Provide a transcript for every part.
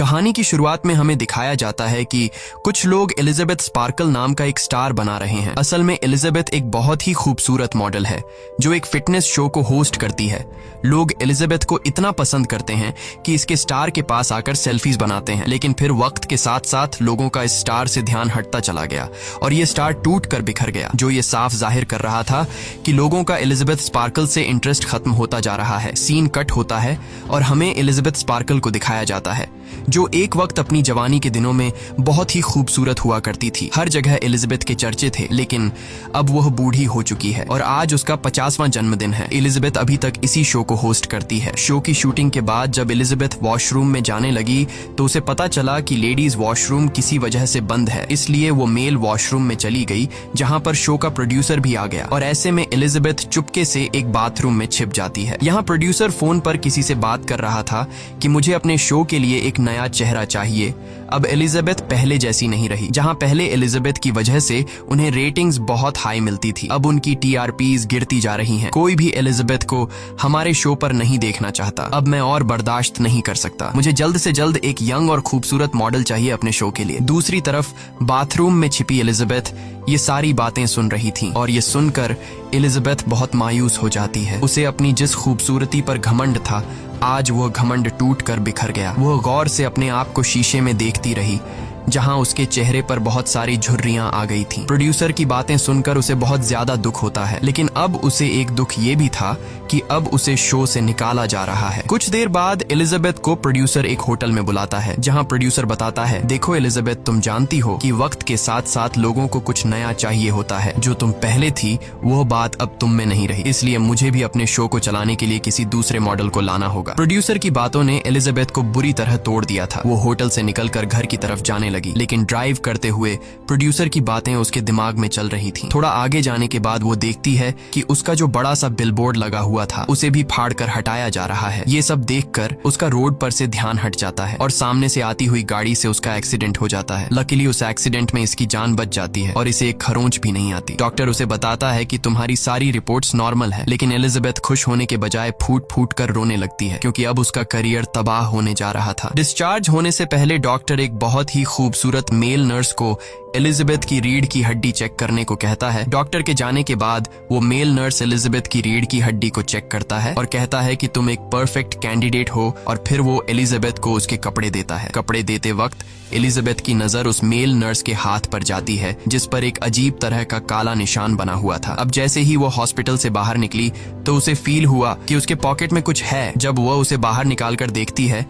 कहानी की शुरुआत में हमें दिखाया जाता है कि कुछ लोग एलिजाबेथ स्पार्कल नाम का एक स्टार बना रहे हैं। असल में एलिजाबेथ एक बहुत ही खूबसूरत मॉडल है जो एक फिटनेस शो को होस्ट करती है। लोग एलिजाबेथ को इतना पसंद करते हैं कि इसके स्टार के पास आकर सेल्फीज बनाते हैं, लेकिन फिर वक्त के साथ साथ लोगों का इस स्टार से ध्यान हटता चला गया और ये स्टार टूट कर बिखर गया, जो ये साफ जाहिर कर रहा था कि लोगों का एलिजाबेथ स्पार्कल से इंटरेस्ट खत्म होता जा रहा है। सीन कट होता है और हमें एलिजाबेथ स्पार्कल को दिखाया जाता है जो एक वक्त अपनी जवानी के दिनों में बहुत ही खूबसूरत हुआ करती थी। हर जगह एलिजाबेथ के चर्चे थे, लेकिन अब वह बूढ़ी हो चुकी है और आज उसका 50वां जन्मदिन है। एलिजाबेथ अभी तक इसी शो को होस्ट करती है। शो की शूटिंग के बाद जब एलिजाबेथ वॉशरूम में जाने लगी तो उसे पता चला कि लेडीज वॉशरूम किसी वजह से बंद है, इसलिए वो मेल वॉशरूम में चली गई जहां पर शो का प्रोड्यूसर भी आ गया और ऐसे में एलिजाबेथ चुपके से एक बाथरूम में छिप जाती है। यहाँ प्रोड्यूसर फोन पर किसी से बात कर रहा था कि मुझे अपने शो के लिए एक नया चेहरा चाहिए। अब एलिजाबेथ पहले जैसी नहीं रही। जहां पहले एलिजाबेथ की वजह से उन्हें रेटिंग्स बहुत हाई मिलती थी, अब उनकी टीआरपीज गिरती जा रही हैं। कोई भी एलिजाबेथ को हमारे शो पर नहीं देखना चाहता। अब मैं और बर्दाश्त नहीं कर सकता। मुझे जल्द से जल्द एक यंग और खूबसूरत मॉडल चाहिए अपने शो के लिए। दूसरी तरफ बाथरूम में छिपी एलिजाबेथ ये सारी बातें सुन रही थी और ये सुनकर एलिजाबेथ बहुत मायूस हो जाती है। उसे अपनी जिस खूबसूरती पर घमंड था, आज वह घमंड टूट कर बिखर गया। वह गौर से अपने आप को शीशे में देखती रही जहां उसके चेहरे पर बहुत सारी झुर्रियां आ गई थीं। प्रोड्यूसर की बातें सुनकर उसे बहुत ज्यादा दुख होता है, लेकिन अब उसे एक दुख ये भी था कि अब उसे शो से निकाला जा रहा है। कुछ देर बाद एलिजाबेथ को प्रोड्यूसर एक होटल में बुलाता है जहां प्रोड्यूसर बताता है, देखो एलिजाबेथ, तुम जानती हो कि वक्त के साथ साथ लोगों को कुछ नया चाहिए होता है। जो तुम पहले थी वो बात अब तुम में नहीं रही, इसलिए मुझे भी अपने शो को चलाने के लिए किसी दूसरे मॉडल को लाना होगा। प्रोड्यूसर की बातों ने एलिजाबेथ को बुरी तरह तोड़ दिया था। वो होटल से निकलकर घर की तरफ जाने लगी, लेकिन ड्राइव करते हुए प्रोड्यूसर की बातें उसके दिमाग में चल रही थीं। थोड़ा आगे जाने के बाद वो देखती है कि उसका जो बड़ा सा बिलबोर्ड लगा हुआ था उसे भी फाड़कर हटाया जा रहा है। ये सब देखकर उसका रोड पर से ध्यान हट जाता है और सामने से आती हुई गाड़ी से उसका एक्सीडेंट हो जाता है। लकीली उस एक्सीडेंट में इसकी जान बच जाती है और इसे एक खरोंच भी नहीं आती। डॉक्टर उसे बताता है कि तुम्हारी सारी रिपोर्ट्स नॉर्मल है, लेकिन एलिजाबेथ खुश होने के बजाय फूट फूट कर रोने लगती है क्योंकि अब उसका करियर तबाह होने जा रहा था। डिस्चार्ज होने से पहले डॉक्टर एक बहुत ही खूबसूरत मेल नर्स को एलिजाबेथ की रीढ़ की हड्डी चेक करने को कहता है। डॉक्टर के जाने के बाद वो मेल नर्स एलिजाबेथ की रीढ़ की हड्डी को चेक करता है और कहता है कि तुम एक परफेक्ट कैंडिडेट हो, और फिर वो एलिजाबेथ को उसके कपड़े देता है। कपड़े देते वक्त एलिजाबेथ की नजर उस मेल नर्स के हाथ पर जाती है जिस पर एक अजीब तरह का काला निशान बना हुआ था। अब जैसे ही वो हॉस्पिटल से बाहर निकली तो उसे फील हुआ कि उसके पॉकेट में कुछ है। जब वह उसे बाहर निकाल कर देखती है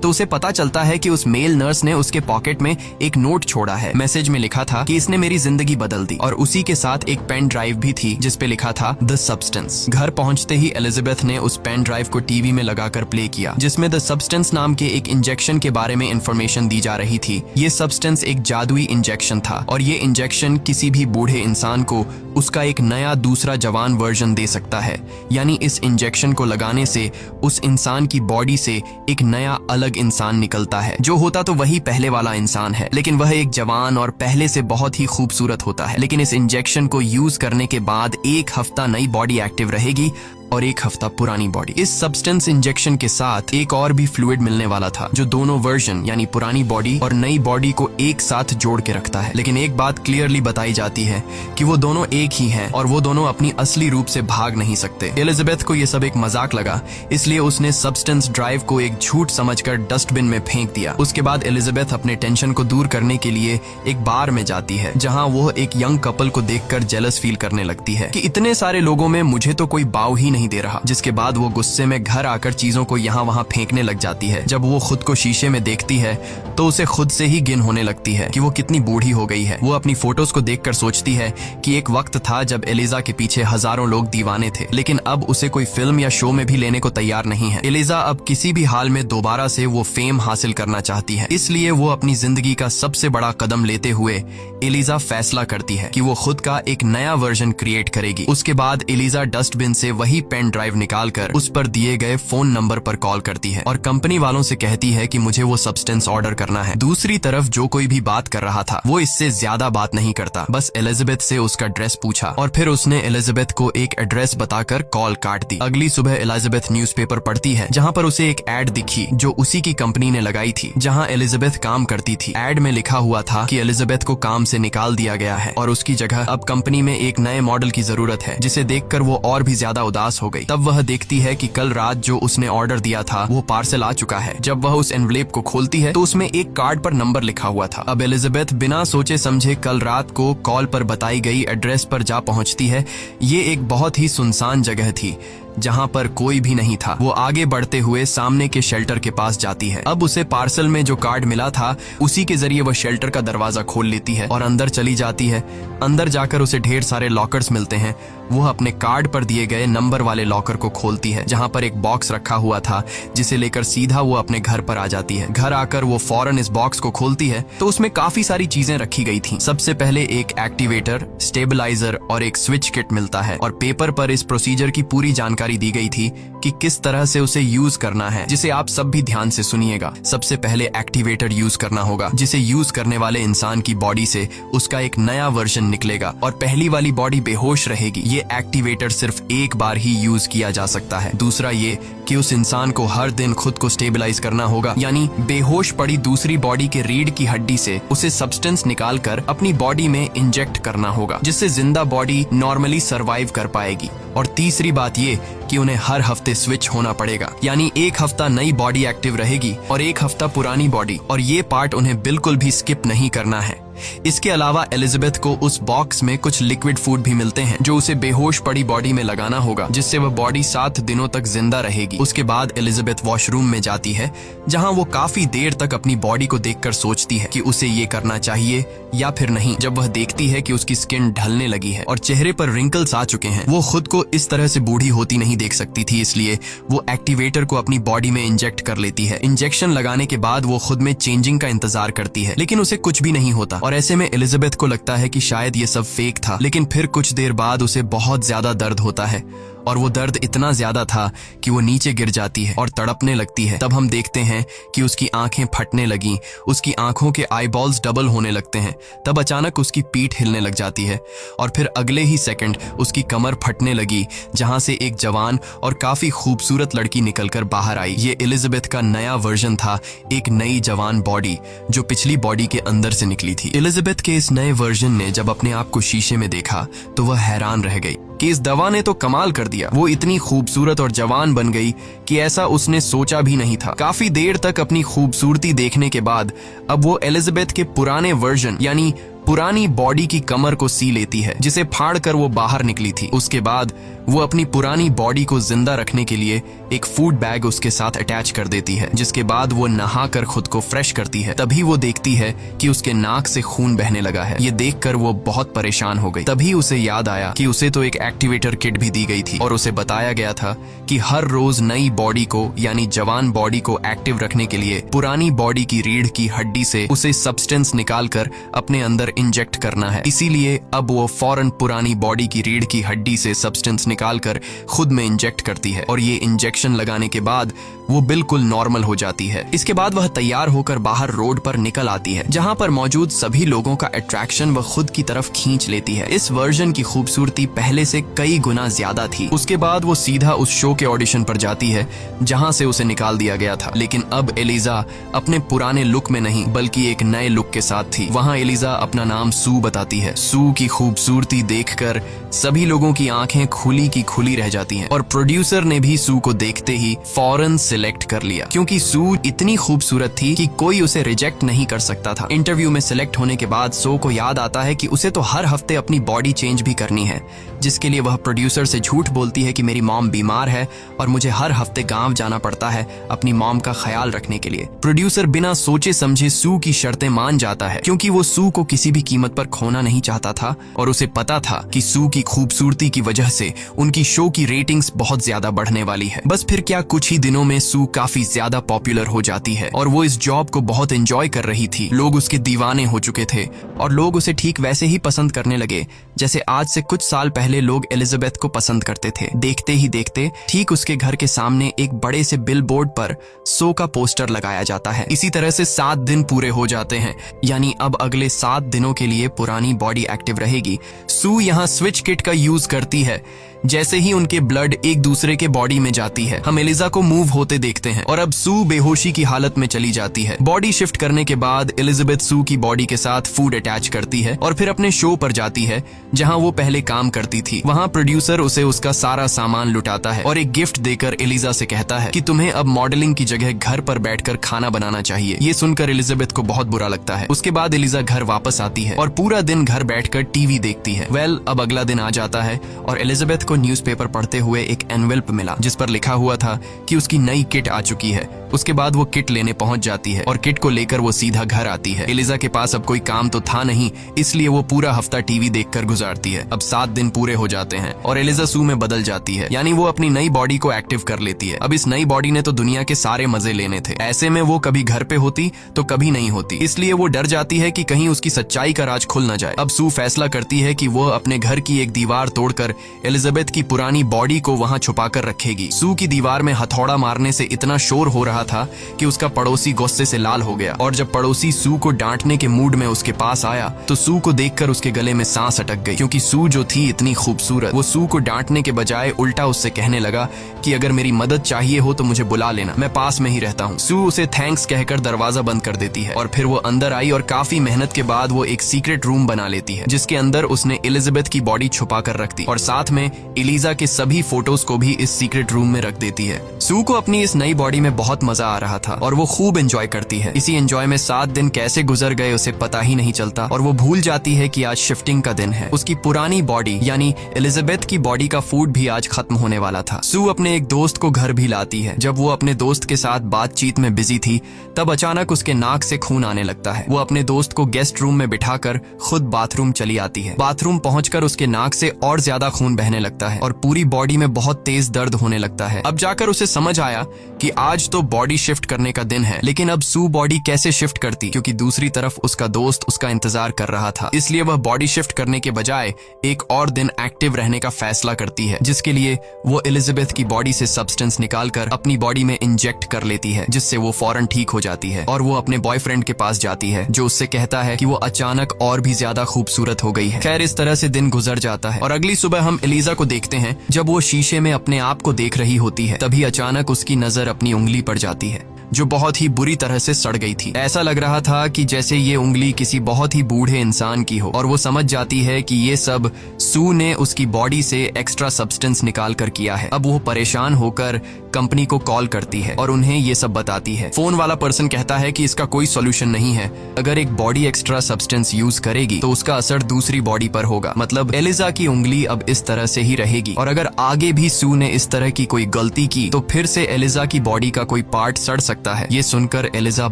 तो उसे पता चलता है कि उस मेल नर्स ने उसके पॉकेट में एक नोट छोड़ा है। मैसेज में लिखा था कि इसने मेरी जिंदगी बदल दी, और उसी के साथ एक पेन ड्राइव भी थी जिस पे लिखा था द सब्सटेंस। घर पहुंचते ही एलिजाबेथ ने उस पेन ड्राइव को टीवी में लगाकर प्ले किया जिसमें द सब्सटेंस नाम के एक इंजेक्शन के बारे में इंफॉर्मेशन दी जा रही थी। ये सब्सटेंस एक जादुई इंजेक्शन था और ये इंजेक्शन किसी भी बूढ़े इंसान को उसका एक नया दूसरा जवान वर्जन दे सकता है। यानी इस इंजेक्शन को लगाने से उस इंसान की बॉडी से एक नया अलग इंसान निकलता है। जो होता तो वही पहले वाला इंसान है, लेकिन वह एक जवान और पहले से बहुत ही खूबसूरत होता है। लेकिन इस इंजेक्शन को यूज करने के बाद एक हफ्ता नई बॉडी एक्टिव रहेगी और एक हफ्ता पुरानी बॉडी। इस सब्सटेंस इंजेक्शन के साथ एक और भी फ्लूइड मिलने वाला था जो दोनों वर्जन यानी पुरानी बॉडी और नई बॉडी को एक साथ जोड़ के रखता है। लेकिन एक बात क्लियरली बताई जाती है कि वो दोनों एक ही हैं और वो दोनों अपनी असली रूप से भाग नहीं सकते। एलिजाबेथ को ये सब एक मजाक लगा, इसलिए उसने सब्सटेंस ड्राइव को एक झूठ समझकर डस्टबिन में फेंक दिया। उसके बाद एलिजाबेथ अपने टेंशन को दूर करने के लिए एक बार में जाती है जहाँ वो एक यंग कपल को देखकर जेलस फील करने लगती है कि इतने सारे लोगों में मुझे तो कोई बाव ही नहीं दे रहा। जिसके बाद वो गुस्से में घर आकर चीजों को यहाँ वहाँ फेंकने लग जाती है। जब वो खुद को शीशे में देखती है तो उसे खुद से ही घिन होने लगती है कि वो कितनी बूढ़ी हो गई है। वो अपनी फोटोज को देखकर सोचती है कि एक वक्त था जब एलिजा के पीछे हजारों लोग दीवाने थे, लेकिन अब उसे कोई फिल्म या शो में भी लेने को तैयार नहीं है। एलिजा अब किसी भी हाल में दोबारा से वो फेम हासिल करना चाहती है, इसलिए वो अपनी जिंदगी का सबसे बड़ा कदम लेते हुए एलिजा फैसला करती है कि वो खुद का एक नया वर्जन क्रिएट करेगी। उसके बाद एलिजा डस्टबिन से वही पेन ड्राइव निकालकर उस पर दिए गए फोन नंबर पर कॉल करती है और कंपनी वालों से कहती है कि मुझे वो सब्सटेंस ऑर्डर करना है। दूसरी तरफ जो कोई भी बात कर रहा था वो इससे ज्यादा बात नहीं करता, बस एलिजाबेथ से उसका एड्रेस पूछा और फिर उसने एलिजाबेथ को एक एड्रेस बताकर कॉल काट दी। अगली सुबह एलिजाबेथ न्यूज़पेपर पढ़ती है जहाँ पर उसे एक एड दिखी जो उसी की कंपनी ने लगाई थी जहाँ एलिजाबेथ काम करती थी। एड में लिखा हुआ था कि एलिजाबेथ को काम से निकाल दिया गया है और उसकी जगह अब कंपनी में एक नए मॉडल की जरूरत है, जिसे देखकर वो और भी ज्यादा उदास हो गई। तब वह देखती है कि कल रात जो उसने ऑर्डर दिया था वो पार्सल आ चुका है। जब वह उस एनवलेप को खोलती है तो उसमें एक कार्ड पर नंबर लिखा हुआ था। अब एलिजाबेथ बिना सोचे समझे कल रात को कॉल पर बताई गई एड्रेस पर जा पहुंचती है। ये एक बहुत ही सुनसान जगह थी जहां पर कोई भी नहीं था। वो आगे बढ़ते हुए सामने के शेल्टर के पास जाती है। अब उसे पार्सल में जो कार्ड मिला था उसी के जरिए वह शेल्टर का दरवाजा खोल लेती है और अंदर चली जाती है। अंदर जाकर उसे ढेर सारे लॉकर्स मिलते हैं। वह अपने कार्ड पर दिए गए नंबर वाले लॉकर को खोलती है जहां पर एक बॉक्स रखा हुआ था, जिसे लेकर सीधा वो अपने घर पर आ जाती है। घर आकर वो फौरन इस बॉक्स को खोलती है तो उसमें काफी सारी चीजें रखी गई थी। सबसे पहले एक एक्टिवेटर, स्टेबलाइजर और एक स्विच किट मिलता है और पेपर पर इस प्रोसीजर की पूरी जानकारी दी गई थी कि किस तरह से उसे यूज करना है, जिसे आप सब भी ध्यान से सुनिएगा। सबसे पहले एक्टिवेटर यूज करना होगा, जिसे यूज करने वाले इंसान की बॉडी से उसका एक नया वर्जन निकलेगा और पहली वाली बॉडी बेहोश रहेगी। ये एक्टिवेटर सिर्फ एक बार ही यूज किया जा सकता है। दूसरा ये कि उस इंसान को हर दिन खुद को स्टेबलाइज करना होगा, यानी बेहोश पड़ी दूसरी बॉडी के रीढ़ की हड्डी से उसे सब्सटेंस निकालकर अपनी बॉडी में इंजेक्ट करना होगा, जिससे जिंदा बॉडी नॉर्मली सरवाइव कर पाएगी। और तीसरी बात ये कि उन्हें हर हफ्ते स्विच होना पड़ेगा, यानी एक हफ्ता नई बॉडी एक्टिव रहेगी और एक हफ्ता पुरानी बॉडी, और ये पार्ट उन्हें बिल्कुल भी स्किप नहीं करना है। इसके अलावा एलिजाबेथ को उस बॉक्स में कुछ लिक्विड फूड भी मिलते हैं जो उसे बेहोश पड़ी बॉडी में लगाना होगा, जिससे वह बॉडी 7 दिनों तक जिंदा रहेगी। उसके बाद एलिजाबेथ वॉशरूम में जाती है जहां वो काफी देर तक अपनी बॉडी को देखकर सोचती है कि उसे ये करना चाहिए या फिर नहीं। जब वह देखती है कि उसकी स्किन ढलने लगी है और चेहरे पर रिंकल्स आ चुके हैं, वो खुद को इस तरह से बूढ़ी होती नहीं देख सकती थी, इसलिए वो एक्टिवेटर को अपनी बॉडी में इंजेक्ट कर लेती है। इंजेक्शन लगाने के बाद वो खुद में चेंजिंग का इंतजार करती है, लेकिन उसे कुछ भी नहीं होता और ऐसे में एलिजाबेथ को लगता है कि शायद ये सब फेक था। लेकिन फिर कुछ देर बाद उसे बहुत ज्यादा दर्द होता है और वो दर्द इतना ज्यादा था कि वो नीचे गिर जाती है और तड़पने लगती है। तब हम देखते हैं कि उसकी आंखें फटने लगी, उसकी आंखों के आईबॉल्स डबल होने लगते हैं। तब अचानक उसकी पीठ हिलने लग जाती है और फिर अगले ही सेकंड उसकी कमर फटने लगी, जहां से एक जवान और काफी खूबसूरत लड़की निकलकर बाहर आई। ये एलिजाबेथ का नया वर्जन था, एक नई जवान बॉडी जो पिछली बॉडी के अंदर से निकली थी। एलिजाबेथ के इस नए वर्जन ने जब अपने आप को शीशे में देखा तो वह हैरान रह गई कि इस दवा ने तो कमाल कर दिया। वो इतनी खूबसूरत और जवान बन गई कि ऐसा उसने सोचा भी नहीं था। काफी देर तक अपनी खूबसूरती देखने के बाद अब वो एलिजाबेथ के पुराने वर्जन यानी पुरानी बॉडी की कमर को सी लेती है, जिसे फाड़कर वो बाहर निकली थी। उसके बाद वो अपनी पुरानी बॉडी को जिंदा रखने के लिए एक फूड बैग उसके साथ अटैच कर देती है, जिसके बाद वो नहाकर खुद को फ्रेश करती है। तभी वो देखती है कि उसके नाक से खून बहने लगा है। ये देखकर वो बहुत परेशान हो गई। तभी उसे याद आया कि उसे तो एक एक्टिवेटर किट भी दी गई थी और उसे बताया गया था कि हर रोज नई बॉडी को यानी जवान बॉडी को एक्टिव रखने के लिए पुरानी बॉडी की रीढ़ की हड्डी से उसे सब्सटेंस निकालकर अपने अंदर इंजेक्ट करना है। इसीलिए अब वो फौरन पुरानी बॉडी की रीढ़ की हड्डी से सब्सटेंस निकालकर खुद में इंजेक्ट करती है और ये इंजेक्शन लगाने के बाद वो बिल्कुल नॉर्मल हो जाती है। इसके बाद वह तैयार होकर बाहर रोड पर निकल आती है, जहां पर मौजूद सभी लोगों का अट्रैक्शन वह खुद की तरफ खींच लेती है। इस वर्जन की खूबसूरती पहले से कई गुना ज्यादा थी। उसके बाद वो सीधा उस शो के ऑडिशन पर जाती है जहां से उसे निकाल दिया गया था। लेकिन अब एलिजा अपने पुराने लुक में नहीं बल्कि एक नए लुक के साथ थी। वहां एलिजा अपना नाम सू बताती है। सू की खूबसूरती देखकर सभी लोगों की आंखें खुली की खुली रह जाती हैं और प्रोड्यूसर ने भी सू को देखते ही फौरन सिलेक्ट कर लिया, क्योंकि सू इतनी खूबसूरत थी कि कोई उसे रिजेक्ट नहीं कर सकता था। इंटरव्यू में सिलेक्ट होने के बाद सो को याद आता है कि उसे तो हर हफ्ते अपनी बॉडी चेंज भी करनी है, जिसके लिए वह प्रोड्यूसर से झूठ बोलती है कि मेरी मॉम बीमार है और मुझे हर हफ्ते गांव जाना पड़ता है अपनी मॉम का ख्याल रखने के लिए। प्रोड्यूसर बिना सोचे समझे सू की शर्तें मान जाता है, क्योंकि वो सू को किसी भी कीमत पर खोना नहीं चाहता था और उसे पता था कि सू की खूबसूरती की वजह से उनकी शो की रेटिंग्स बहुत ज्यादा बढ़ने वाली है। बस फिर क्या, कुछ ही दिनों में सू काफी ज्यादा पॉपुलर हो जाती है और वो इस जॉब को बहुत एंजॉय कर रही थी। लोग उसके दीवाने हो चुके थे और लोग उसे ठीक वैसे ही पसंद करने लगे जैसे आज से कुछ साल पहले पहले लोग एलिजाबेथ को पसंद करते थे। देखते ही देखते ठीक उसके घर के सामने एक बड़े से बिलबोर्ड पर सो का पोस्टर लगाया जाता है। इसी तरह से 7 दिन पूरे हो जाते हैं, यानी अब अगले 7 दिनों के लिए पुरानी बॉडी एक्टिव रहेगी। सू यहाँ स्विच किट का यूज करती है। जैसे ही उनके ब्लड एक दूसरे के बॉडी में जाती है, हम एलिजा को मूव होते देखते हैं और अब सू बेहोशी की हालत में चली जाती है। बॉडी शिफ्ट करने के बाद एलिजाबेथ सू की बॉडी के साथ फूड अटैच करती है और फिर अपने शो पर जाती है जहां वो पहले काम करती थी। वहां प्रोड्यूसर उसे उसका सारा सामान लुटाता है और एक गिफ्ट देकर एलिजा से कहता है कि तुम्हें अब मॉडलिंग की जगह घर पर बैठकर खाना बनाना चाहिए। ये सुनकर एलिजाबेथ को बहुत बुरा लगता है। उसके बाद एलिजा घर वापस आती है और पूरा दिन घर बैठकर टीवी देखती है। अब अगला दिन आ जाता है और एलिजाबेथ को न्यूज़पेपर पढ़ते हुए एक एनवेल्प मिला जिस पर लिखा हुआ था कि उसकी नई किट आ चुकी है। उसके बाद वो किट लेने पहुंच जाती है और किट को लेकर वो सीधा घर आती है। एलिजा के पास अब कोई काम तो था नहीं, इसलिए वो पूरा हफ्ता टीवी देखकर गुजारती है। अब 7 दिन पूरे हो जाते हैं और एलिजा सू में बदल जाती है, यानी वो अपनी नई बॉडी को एक्टिव कर लेती है। अब इस नई बॉडी ने तो दुनिया के सारे मजे लेने थे। ऐसे में वो कभी घर पे होती तो कभी नहीं होती, इसलिए वो डर जाती है कि कहीं उसकी सच्चाई का राज खुल न जाए। अब सू फैसला करती है कि वो अपने घर की एक दीवार तोड़कर एलिजाबेथ की पुरानी बॉडी को वहां छुपाकर रखेगी। सू की दीवार में हथौड़ा मारने से इतना शोर हो रहा था कि उसका पड़ोसी गुस्से से लाल हो गया और जब पड़ोसी सू को डांटने के मूड में उसके पास आया तो सू को देखकर उसके गले में सांस अटक गई, क्योंकि सू जो थी इतनी खूबसूरत। वो सू को डांटने के बजाय उल्टा उससे कहने लगा कि अगर मेरी मदद चाहिए हो तो मुझे बुला लेना, मैं पास में ही रहता हूँ। सू उसे थैंक्स कहकर दरवाजा बंद कर देती है और फिर वो अंदर आई और काफी मेहनत के बाद वो एक सीक्रेट रूम बना लेती है जिसके अंदर उसने एलिजाबेथ की बॉडी छुपा कर रख दी और साथ में एलिजा के सभी फोटोज को भी इस सीक्रेट रूम में रख देती है। सू को अपनी इस नई बॉडी में बहुत मजा आ रहा था और वो खूब एंजॉय करती है। इसी एंजॉय में 7 दिन कैसे गुजर गए उसे पता ही नहीं चलता और वो भूल जाती है कि आज शिफ्टिंग का दिन है। उसकी पुरानी बॉडी यानी एलिजाबेथ की बॉडी का फूड भी आज खत्म होने वाला था। सू अपने एक दोस्त को घर भी लाती है। जब वो अपने दोस्त के साथ बातचीत में बिजी थी तब अचानक उसके नाक से खून आने लगता है। वो अपने दोस्त को गेस्ट रूम में बिठाकर खुद बाथरूम चली आती है। बाथरूम पहुंचकर उसके नाक से और ज्यादा खून बहने लगता है और पूरी बॉडी में बहुत तेज दर्द होने लगता है। अब जाकर उसे समझ आया कि आज तो बॉडी शिफ्ट करने का दिन है, लेकिन अब सू बॉडी कैसे शिफ्ट करती, क्योंकि दूसरी तरफ उसका दोस्त उसका इंतजार कर रहा था। इसलिए वह बॉडी शिफ्ट करने के बजाय एक और दिन एक्टिव रहने का फैसला करती है, जिसके लिए वो एलिजाबेथ की बॉडी से सब्सटेंस निकालकर अपनी बॉडी में इंजेक्ट कर लेती है, जिससे वो फौरन ठीक हो जाती है और वो अपने बॉयफ्रेंड के पास जाती है जो उससे कहता है कि वो अचानक और भी ज्यादा खूबसूरत हो गई है। खैर, इस तरह से दिन गुजर जाता है और अगली सुबह हम एलिजा को देखते हैं। जब वो शीशे में अपने आप को देख रही होती है तभी अचानक उसकी नजर अपनी उंगली पर जाती है जो बहुत ही बुरी तरह से सड़ गई थी। ऐसा लग रहा था कि जैसे ये उंगली किसी बहुत ही बूढ़े इंसान की हो और वो समझ जाती है कि ये सब सू ने उसकी बॉडी से एक्स्ट्रा सब्सटेंस निकाल कर किया है। अब वो परेशान होकर कंपनी को कॉल करती है और उन्हें ये सब बताती है। फोन वाला पर्सन कहता है कि इसका कोई सॉल्यूशन नहीं है। अगर एक बॉडी एक्स्ट्रा सब्सटेंस यूज करेगी तो उसका असर दूसरी बॉडी पर होगा, मतलब एलिजा की उंगली अब इस तरह से ही रहेगी और अगर आगे भी सू ने इस तरह की कोई गलती की तो फिर से एलिजा की बॉडी का कोई पार्ट सड़ सकता है। ये सुनकर एलिजा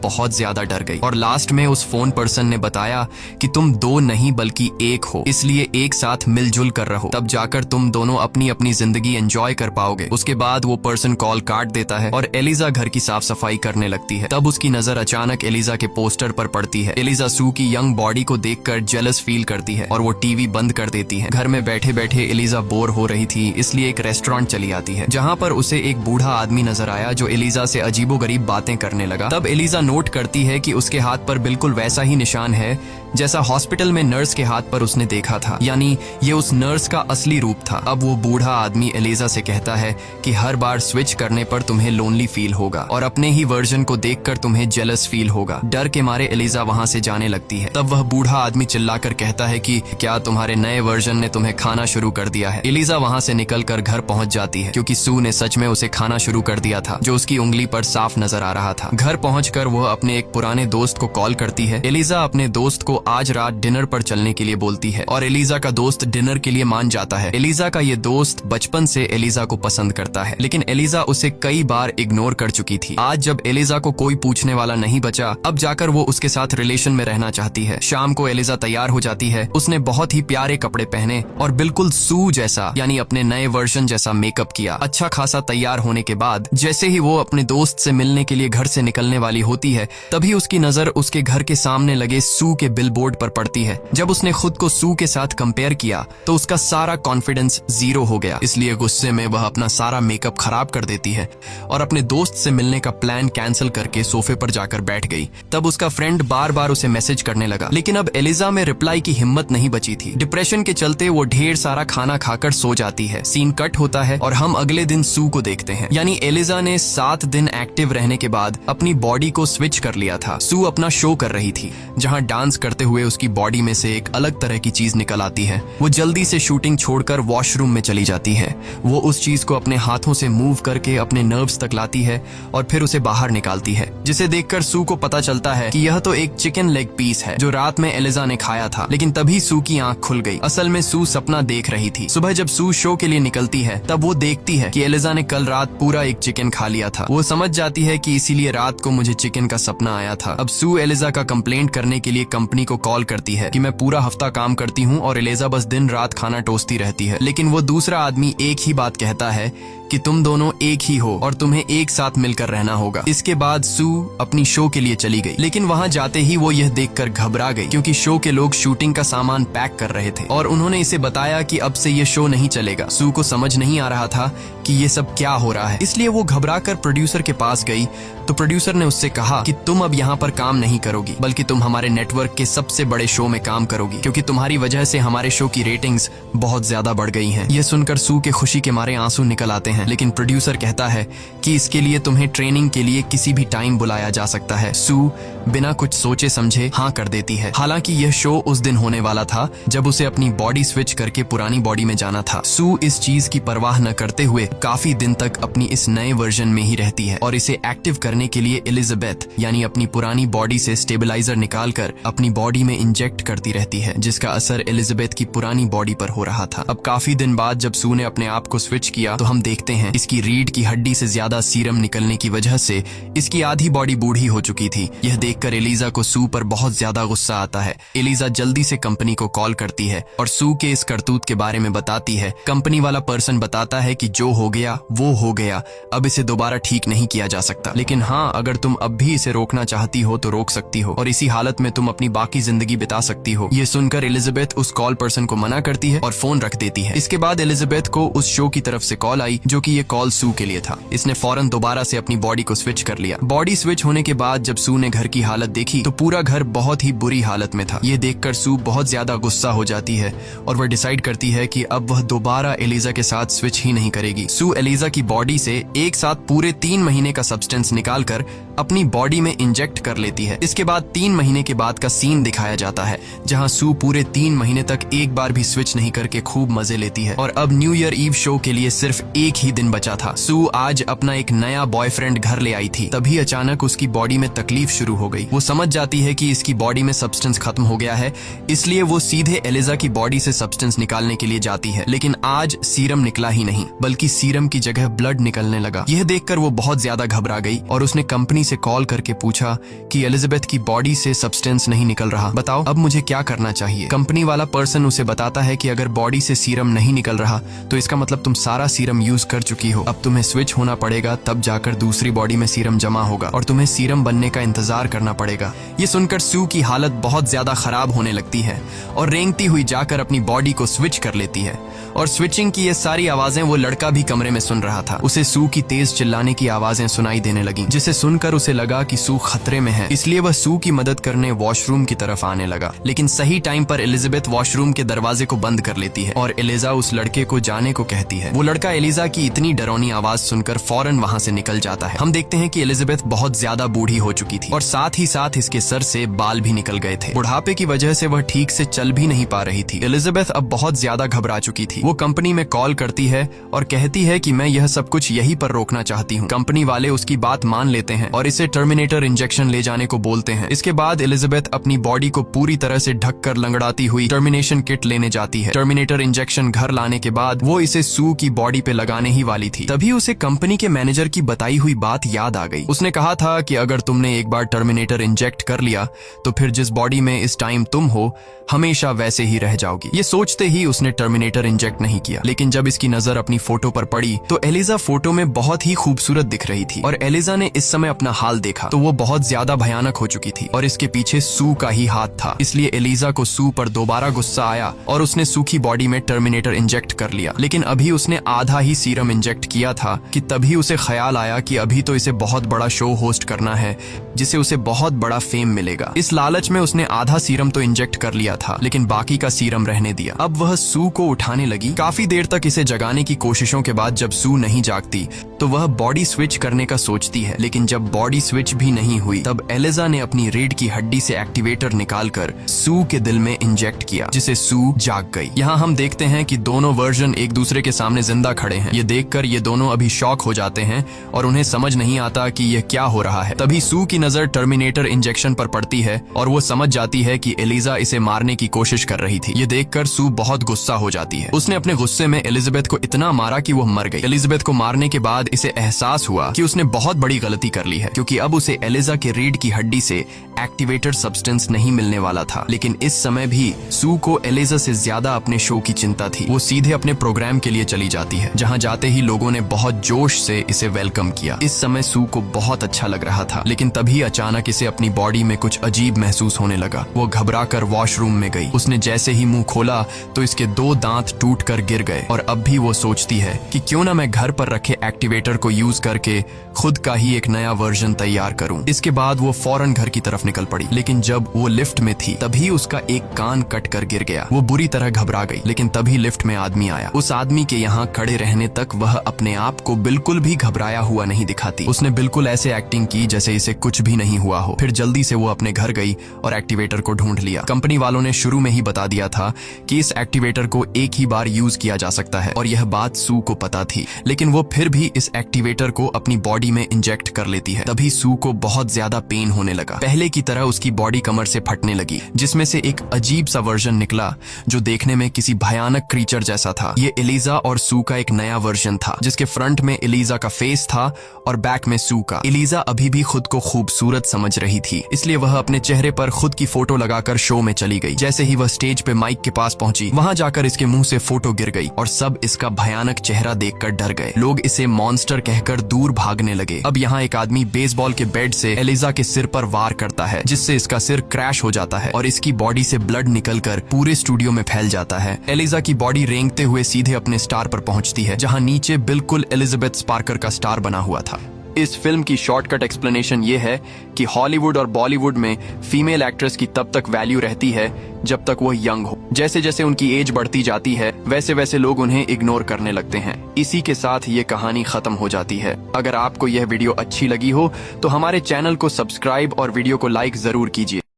बहुत ज्यादा डर गई और लास्ट में उस फोन पर्सन ने बताया कि तुम 2 नहीं बल्कि 1 हो, इसलिए एक साथ मिलजुल कर रहो, तब जाकर तुम दोनों अपनी अपनी जिंदगी एंजॉय कर पाओगे। उसके बाद वो पर्सन कॉल काट देता है और एलिजा घर की साफ सफाई करने लगती है। तब उसकी नजर अचानक एलिजा के पोस्टर पर पड़ती है। एलिजा सू की यंग बॉडी को देखकर जेलस फील करती है और वो टीवी बंद कर देती है। घर में बैठे बैठे एलिजा बोर हो रही थी, इसलिए एक रेस्टोरेंट चली आती है जहाँ पर उसे एक बूढ़ा आदमी नजर आया जो एलिजा से अजीबोगरीब बातें करने लगा। तब एलिजा नोट करती है कि उसके हाथ पर बिल्कुल वैसा ही निशान है जैसा हॉस्पिटल में नर्स के हाथ पर उसने देखा था, यानी ये उस नर्स का असली रूप था। अब वो बूढ़ा आदमी एलिजा से कहता है कि हर बार स्विच करने पर तुम्हें लोनली फील होगा और अपने ही वर्जन को देखकर तुम्हें जेलस फील होगा। डर के मारे एलिजा वहां से जाने लगती है। तब वह बूढ़ा आदमी चिल्लाकर कहता है कि क्या तुम्हारे नए वर्जन ने तुम्हें खाना शुरू कर दिया है। एलिजा वहां से निकलकर घर पहुंच जाती है क्योंकि सू ने सच में उसे खाना शुरू कर दिया था जो उसकी उंगली पर साफ नजर आ रहा था। घर पहुंचकर वह अपने एक पुराने दोस्त को कॉल करती है। एलिजा अपने दोस्त को आज रात डिनर पर चलने के लिए बोलती है और एलिजा का दोस्त डिनर के लिए मान जाता है। एलिजा का ये दोस्त बचपन से एलिजा को पसंद करता है, लेकिन एलिजा उसे कई बार इग्नोर कर चुकी थी। आज जब एलिजा को कोई पूछने वाला नहीं बचा, अब जाकर वो उसके साथ रिलेशन में रहना चाहती है। शाम को एलिजा तैयार हो जाती है। उसने बहुत ही प्यारे कपड़े पहने और बिल्कुल सू जैसा यानी अपने नए वर्जन जैसा मेकअप किया। अच्छा खासा तैयार होने के बाद जैसे ही वो अपने दोस्त से मिलने के लिए घर से निकलने वाली होती है, तभी उसकी नजर उसके घर के सामने लगे सू के बिलबोर्ड पर पड़ती है। जब उसने खुद को सू के साथ कंपेयर किया तो उसका सारा कॉन्फिडेंस जीरो हो गया। इसलिए गुस्से में वह अपना सारा मेकअप खराब कर देती है और अपने दोस्त से मिलने का प्लान कैंसिल करके सोफे पर जाकर बैठ गई। तब उसका फ्रेंड बार बार उसे मैसेज करने लगा, लेकिन अब एलिजा में रिप्लाई की हिम्मत नहीं बची थी। डिप्रेशन के चलते वो ढेर सारा खाना खाकर सो जाती है। सीन कट होता है और हम अगले दिन सू को देखते हैं। यानी एलिजा ने 7 दिन एक्टिव रहने के बाद अपनी बॉडी को स्विच कर लिया था। सू अपना शो कर रही थी, जहां डांस करते हुए उसकी बॉडी में से एक अलग तरह की चीज निकल आती है। वो जल्दी से शूटिंग छोड़कर वॉशरूम में चली जाती है। वो उस चीज को अपने हाथों से मूव करके अपने नर्व्स तक लाती है और फिर उसे बाहर निकालती है, जिसे देखकर सू को पता चलता है कि यह तो एक चिकन लेग पीस है जो रात में एलिजा ने खाया था। लेकिन तभी सू की आंख खुल गई। असल में सू सपना देख रही थी। सुबह जब सू शो के लिए निकलती है तब वो देखती है कि एलिजा ने कल रात पूरा एक चिकन खा लिया था। वो समझ जाती है कि इसीलिए रात को मुझे चिकन का सपना आया था। अब सू एलिजा का कंप्लेंट करने के लिए कंपनी को कॉल करती है कि मैं पूरा हफ्ता काम करती हूँ और एलिजा बस दिन रात खाना टोसती रहती है। लेकिन वो दूसरा आदमी एक ही बात कहता है कि तुम दोनों एक ही हो और तुम्हें एक साथ मिलकर रहना होगा। इसके बाद सू अपनी शो के लिए चली गई, लेकिन वहां जाते ही वो यह देखकर घबरा गई क्योंकि शो के लोग शूटिंग का सामान पैक कर रहे थे और उन्होंने इसे बताया कि अब से ये शो नहीं चलेगा। सू को समझ नहीं आ रहा था कि ये सब क्या हो रहा है, इसलिए वो घबराकर प्रोड्यूसर के पास गई तो प्रोड्यूसर ने उससे कहा कि तुम अब यहाँ पर काम नहीं करोगी, बल्कि तुम हमारे नेटवर्क के सबसे बड़े शो में काम करोगी, क्योंकि तुम्हारी वजह से हमारे शो की रेटिंग्स बहुत ज्यादा बढ़ गई हैं। यह सुनकर सू के खुशी के मारे आंसू निकल आते हैं, लेकिन प्रोड्यूसर कहता है कि इसके लिए तुम्हें ट्रेनिंग के लिए किसी भी टाइम बुलाया जा सकता है। सू बिना कुछ सोचे समझे हाँ कर देती है। हालांकि यह शो उस दिन होने वाला था जब उसे अपनी बॉडी स्विच करके पुरानी बॉडी में जाना था। सू इस चीज की परवाह न करते हुए काफी दिन तक अपनी इस नए वर्जन में ही रहती है और इसे एक्टिव करने के लिए एलिजाबेथ यानी अपनी पुरानी बॉडी से स्टेबलाइजर निकालकर अपनी बॉडी में इंजेक्ट करती रहती है, जिसका असर एलिजाबेथ की पुरानी बॉडी पर हो रहा था। अब काफी दिन बाद जब सू ने अपने आप को स्विच किया तो हम देखते हैं इसकी रीढ़ की हड्डी से ज्यादा सीरम निकलने की वजह से इसकी आधी बॉडी बूढ़ी हो चुकी थी। यह देखकर एलिजा को सू पर बहुत ज्यादा गुस्सा आता है। एलिजा जल्दी से कंपनी को कॉल करती है और सू के इस करतूत के बारे में बताती है। कंपनी वाला पर्सन बताता है कि जो हो गया वो हो गया, अब इसे दोबारा ठीक नहीं किया जा सकता, लेकिन हाँ अगर तुम अब भी इसे रोकना चाहती हो तो रोक सकती हो और इसी हालत में तुम अपनी बाकी जिंदगी बिता सकती हो। ये सुनकर एलिजाबेथ उस कॉल पर्सन को मना करती है और फोन रख देती है। इसके बाद एलिजाबेथ को उस शो की तरफ से कॉल आई, जो कि ये कॉल सू के लिए था। इसने फौरन दोबारा से अपनी बॉडी को स्विच कर लिया। बॉडी स्विच होने के बाद जब सू ने घर की हालत देखी तो पूरा घर बहुत ही बुरी हालत में था। ये देखकर सू बहुत ज्यादा गुस्सा हो जाती है और वह डिसाइड करती है कि अब वह दोबारा एलिजा के साथ स्विच ही नहीं करेगी। सू एलिजा की बॉडी से एक साथ पूरे 3 महीने का सब्सटेंस निकालकर अपनी बॉडी में इंजेक्ट कर लेती है। इसके बाद 3 महीने के बाद का सीन दिखाया जाता है, जहां सू पूरे 3 महीने तक एक बार भी स्विच नहीं करके खूब मजे लेती है और अब न्यू ईयर ईव शो के लिए सिर्फ एक ही दिन बचा था। सू आज अपना एक नया बॉयफ्रेंड घर ले आई थी, तभी अचानक उसकी बॉडी में तकलीफ शुरू हो गई। वो समझ जाती है कि इसकी बॉडी में सब्सटेंस खत्म हो गया है, इसलिए वो सीधे एलिजा की बॉडी से सब्सटेंस निकालने के लिए जाती है। लेकिन आज सीरम निकला ही नहीं, बल्कि सीरम की जगह ब्लड निकलने लगा। यह देखकर वो बहुत ज्यादा घबरा गई और उसने कंपनी से कॉल करके पूछा कि एलिजाबेथ की बॉडी से सब्सटेंस नहीं निकल रहा, बताओ अब मुझे क्या करना चाहिए। कंपनी वाला पर्सन उसे बताता है कि अगर बॉडी से सीरम नहीं निकल रहा तो इसका मतलब तुम सारा सीरम यूज कर चुकी हो। अब तुम्हें स्विच होना पड़ेगा, तब जाकर दूसरी बॉडी में सीरम जमा होगा और तुम्हें सीरम बनने का इंतजार करना पड़ेगा। ये सुनकर सू की हालत बहुत ज्यादा खराब होने लगती है और रेंगती हुई जाकर अपनी बॉडी को स्विच कर लेती है और स्विचिंग की ये सारी आवाजें वो लड़का भी कमरे में सुन रहा था। उसे सू की तेज चिल्लाने की आवाजें सुनाई देने लगी, जिसे सुनकर उसे लगा कि सू खतरे में है, इसलिए वह सू की मदद करने वॉशरूम की तरफ आने लगा। लेकिन सही टाइम पर एलिजाबेथ वॉशरूम के दरवाजे को बंद कर लेती है और एलिजा उस लड़के को जाने को कहती है। वो लड़का एलिजा की इतनी डरावनी आवाज सुनकर फौरन वहां से निकल जाता है। हम देखते हैं कि एलिजाबेथ बहुत ज्यादा बूढ़ी हो चुकी थी और साथ ही साथ इसके सर से बाल भी निकल गए थे। बुढ़ापे की वजह से वह ठीक से चल भी नहीं पा रही थी। एलिजाबेथ अब बहुत ज्यादा घबरा चुकी थी। वो कंपनी में कॉल करती है और कहती है कि मैं यह सब कुछ यहीं पर रोकना चाहती हूँ। कंपनी वाले उसकी बात मान लेते हैं और इसे टर्मिनेटर इंजेक्शन ले जाने को बोलते हैं। इसके बाद एलिजाबेथ अपनी बॉडी को पूरी तरह से ढककर लंगड़ाती हुई टर्मिनेशन किट लेने जाती है। टर्मिनेटर इंजेक्शन घर लाने के बाद वो इसे सू की बॉडी पे लगाने ही वाली थी, तभी उसे कंपनी के मैनेजर की बताई हुई बात याद आ गई। उसने कहा था कि अगर तुमने एक बार टर्मिनेटर इंजेक्ट कर लिया तो फिर जिस बॉडी में इस टाइम तुम हो हमेशा वैसे ही रह जाओगी। ये सोचते ही उसने टर्मिनेटर इंजेक्ट नहीं किया, लेकिन जब इसकी नजर अपनी फोटो पर पड़ी तो एलिजा फोटो में बहुत ही खूबसूरत दिख रही थी और एलिजा ने इस समय अपना हाल देखा तो वो बहुत ज्यादा भयानक हो चुकी थी और इसके पीछे सू का ही हाथ था। इसलिए एलिजा को सू पर दोबारा गुस्सा आया और उसने सू की बॉडी में टर्मिनेटर इंजेक्ट कर लिया। लेकिन अभी उसने आधा ही सीरम इंजेक्ट किया था कि तभी उसे ख्याल आया कि अभी तो इसे बहुत बड़ा शो होस्ट करना है जिसे उसे बहुत बड़ा फेम मिलेगा। इस लालच में उसने आधा सीरम तो इंजेक्ट कर लिया था लेकिन बाकी का सीरम रहने दिया। अब वह सू को उठाने लगी। काफी देर तक इसे जगाने की कोशिशों के बाद जब सू नहीं जागती तो वह बॉडी स्विच करने का सोचती है, लेकिन जब बॉडी स्विच भी नहीं हुई तब एलिजा ने अपनी रीढ़ की हड्डी से एक्टिवेटर निकालकर सू के दिल में इंजेक्ट किया जिसे सू जाग गई। यहाँ हम देखते हैं कि दोनों वर्जन एक दूसरे के सामने जिंदा खड़े हैं। ये देखकर ये दोनों अभी शॉक हो जाते हैं और उन्हें समझ नहीं आता कि यह क्या हो रहा है। तभी सू की नजर टर्मिनेटर इंजेक्शन पर पड़ती है और वो समझ जाती है कि एलिजा इसे मारने की कोशिश कर रही थी। ये देखकर सू बहुत गुस्सा हो जाती है। उसने अपने गुस्से में एलिजाबेथ को इतना मारा कि वो मर गई। एलिजाबेथ को मारने के बाद इसे एहसास हुआ कि उसने बहुत बड़ी गलती कर ली है, क्योंकि अब उसे एलिजा के रीढ़ की हड्डी से एक्टिवेटर सब्सटेंस नहीं मिलने वाला था। लेकिन इस समय भी सू को एलिजा से ज्यादा अपने शो की चिंता थी। वो सीधे अपने प्रोग्राम के लिए चली जाती है, जहां जाते ही लोगों ने बहुत जोश से इसे वेलकम किया। इस समय सू को बहुत अच्छा लग रहा था, लेकिन तभी अचानक इसे अपनी बॉडी में कुछ अजीब महसूस होने लगा। वो घबराकर वॉशरूम में गई। उसने जैसे ही मुंह खोला तो इसके 2 दांत टूटकर गिर गए और अब भी वो सोचती है कि क्यों ना मैं घर पर रखे एक्टिवेटर को यूज करके खुद का ही एक नया वर्जन तैयार करूं। इसके बाद वो फौरन घर की तरफ निकल पड़ी, लेकिन जब वो लिफ्ट में थी तभी उसका एक कान कट कर गिर गया। वो बुरी तरह घबरा गई, लेकिन तभी लिफ्ट में आदमी आया। उस आदमी के यहाँ खड़े रहने तक वह अपने आप को बिल्कुल भी घबराया हुआ नहीं दिखाती। उसने बिल्कुल ऐसे एक्टिंग की जैसे इसे कुछ भी नहीं हुआ हो। फिर जल्दी से वो अपने घर गई और एक्टिवेटर को ढूंढ लिया। कंपनी वालों ने शुरू में ही बता दिया था कि इस एक्टिवेटर को एक ही बार यूज किया जा सकता है और यह बात सू को पता थी, लेकिन वो फिर भी इस एक्टिवेटर को अपनी बॉडी में इंजेक्ट कर लेती है। तभी सू को बहुत ज्यादा पेन होने लगा। पहले की तरह उसकी बॉडी कमर से फटने लगी, जिसमें से एक अजीब सा वर्जन निकला जो देखने में किसी भयानक क्रीचर जैसा था। ये एलिजा और सू का एक नया वर्जन था, जिसके फ्रंट में एलिजा का फेस था और बैक में सू का। एलिजा अभी भी खुद को खूबसूरत समझ रही थी, इसलिए वह अपने चेहरे पर खुद की फोटो लगाकर शो में चली गई। जैसे ही वह स्टेज पे माइक के पास पहुंची, वहां जाकर इसके मुंह से फोटो गिर गई और सब इसका भयानक चेहरा देखकर डर गए। लोग इसे मॉन्स्टर कहकर दूर भागने लगे। अब यहाँ एक आदमी बेसबॉल के बैट से एलिजा के सिर पर वार करता है, जिससे इसका सिर क्रैश हो जाता है और इसकी बॉडी से ब्लड निकलकर पूरे स्टूडियो में फैल जाता है। एलिजा की बॉडी रेंगते हुए सीधे अपने स्टार पर पहुंचती है, जहां नीचे बिल्कुल एलिजाबेथ स्पार्कर का स्टार बना हुआ था। इस फिल्म की शॉर्टकट एक्सप्लेनेशन ये है कि हॉलीवुड और बॉलीवुड में फीमेल एक्ट्रेस की तब तक वैल्यू रहती है जब तक वो यंग हो। जैसे जैसे उनकी एज बढ़ती जाती है वैसे वैसे लोग उन्हें इग्नोर करने लगते हैं। इसी के साथ ये कहानी खत्म हो जाती है। अगर आपको यह वीडियो अच्छी लगी हो तो हमारे चैनल को सब्सक्राइब और वीडियो को लाइक जरूर कीजिए।